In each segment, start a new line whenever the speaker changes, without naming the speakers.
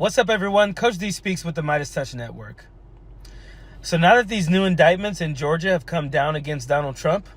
What's up, everyone? Coach D speaks with the MeidasTouch Network. So now that these new indictments in Georgia have come down against Donald Trump,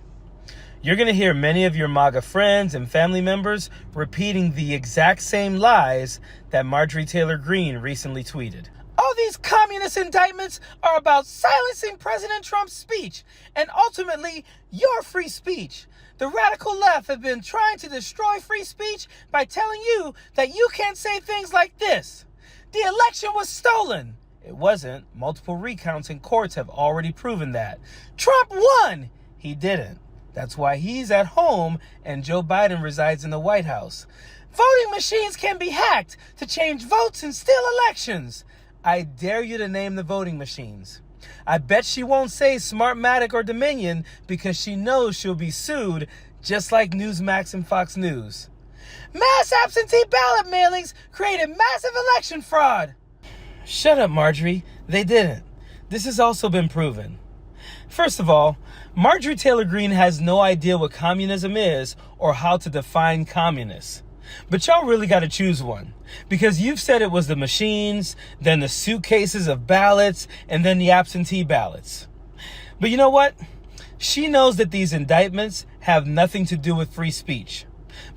you're going to hear many of your MAGA friends and family members repeating the exact same lies that Marjorie Taylor Greene recently tweeted. All these communist indictments are about silencing President Trump's speech and ultimately your free speech. The radical left have been trying to destroy free speech by telling you that you can't say things like this. The election was stolen. It wasn't. Multiple recounts in courts have already proven that. Trump won. He didn't. That's why he's at home and Joe Biden resides in the White House. Voting machines can be hacked to change votes and steal elections. I dare you to name the voting machines. I bet she won't say Smartmatic or Dominion because she knows she'll be sued, just like Newsmax and Fox News. Mass absentee ballot mailings created massive election fraud. Shut up, Marjorie. They didn't. This has also been proven. First of all, Marjorie Taylor Greene has no idea what communism is or how to define communists. But y'all really got to choose one, because you've said it was the machines, then the suitcases of ballots, and then the absentee ballots. But you know what? She knows that these indictments have nothing to do with free speech.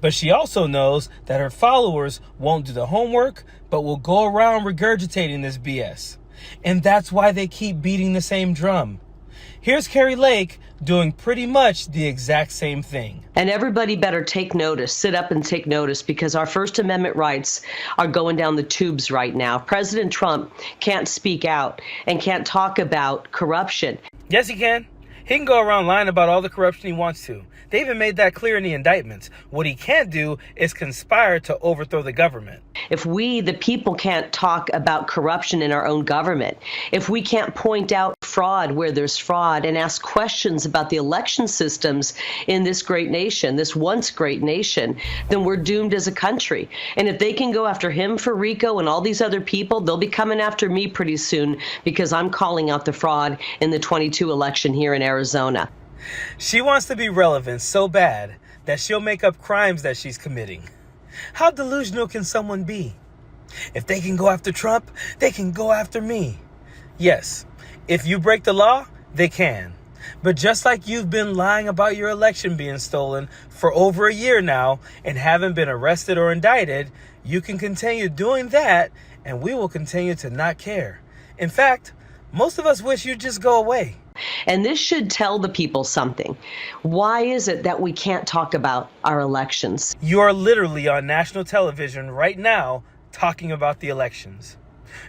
But she also knows that her followers won't do the homework, but will go around regurgitating this BS. And that's why they keep beating the same drum. Here's Kari doing pretty much the exact same thing.
And everybody better take notice, sit up and take notice, because our First Amendment rights are going down the tubes right now. President Trump can't speak out and can't talk about corruption.
Yes, he can. He can go around lying about all the corruption he wants to. They even made that clear in the indictments. What he can't do is conspire to overthrow the government.
If we, the people, can't talk about corruption in our own government, if we can't point out fraud where there's fraud and ask questions about the election systems in this great nation, this once great nation, then we're doomed as a country. And if they can go after him for RICO and all these other people, they'll be coming after me pretty soon, because I'm calling out the fraud in the 22 election here in Arizona.
She wants to be relevant so bad that she'll make up crimes that she's committing. How delusional can someone be? If they can go after Trump, they can go after me. Yes, if you break the law, they can. But just like you've been lying about your election being stolen for over a year now and haven't been arrested or indicted, you can continue doing that and we will continue to not care. In fact, most of us wish you'd just go away.
And this should tell the people something. Why is it that we can't talk about our elections?
You are literally on national television right now talking about the elections.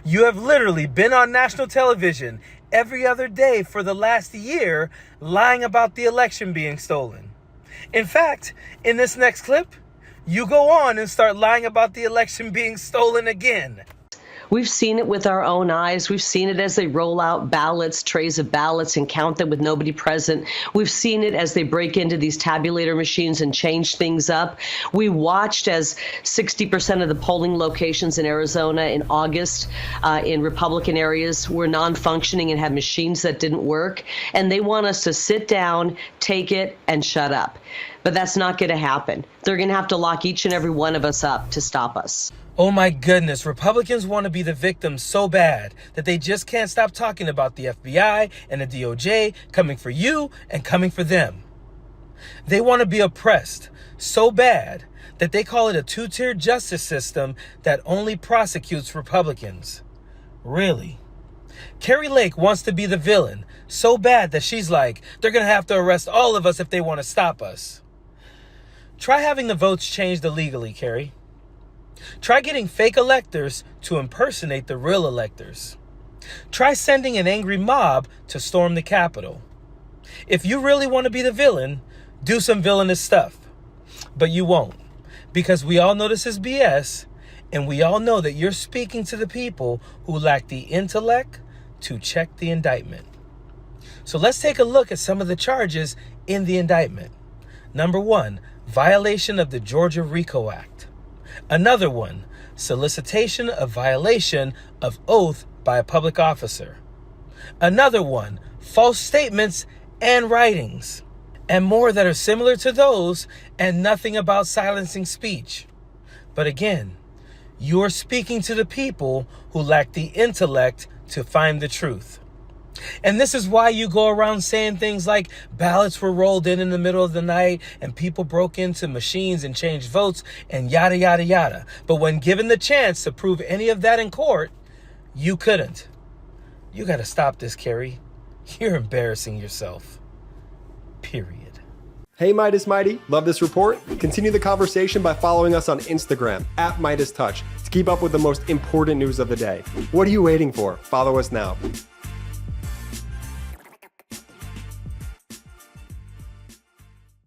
You have literally been on national television every other day for the last year lying about the election being stolen. In fact, in this next clip, you go on and start lying about the election being stolen again.
We've seen it with our own eyes. We've seen it as they roll out ballots, trays of ballots, and count them with nobody present. We've seen it as they break into these tabulator machines and change things up. We watched as 60% of the polling locations in Arizona in August in Republican areas were non-functioning and had machines that didn't work. And they want us to sit down, take it, and shut up. But that's not going to happen. They're going to have to lock each and every one of us up to stop us.
Oh my goodness, Republicans want to be the victims so bad that they just can't stop talking about the FBI and the DOJ coming for you and coming for them. They want to be oppressed so bad that they call it a two-tier justice system that only prosecutes Republicans. Really? Kari wants to be the villain so bad that she's like, they're going to have to arrest all of us if they want to stop us. Try having the votes changed illegally, Kari. Try getting fake electors to impersonate the real electors. Try sending an angry mob to storm the Capitol. If you really want to be the villain, do some villainous stuff. But you won't, because we all know this is BS, and we all know that you're speaking to the people who lack the intellect to check the indictment. So let's take a look at some of the charges in the indictment. Number 1, violation of the Georgia RICO Act. Another one, solicitation of violation of oath by a public officer. Another one, false statements and writings. And more that are similar to those and nothing about silencing speech. But again, You're speaking to the people who lack the intellect to find the truth. And this is why you go around saying things like ballots were rolled in the middle of the night and people broke into machines and changed votes and yada, yada, yada. But when given the chance to prove any of that in court, you couldn't. You got to stop this, Kari. You're embarrassing yourself. Period.
Hey Meidas Mighty, love this report? Continue the conversation by following us on Instagram @MeidasTouch to keep up with the most important news of the day. What are you waiting for? Follow us now.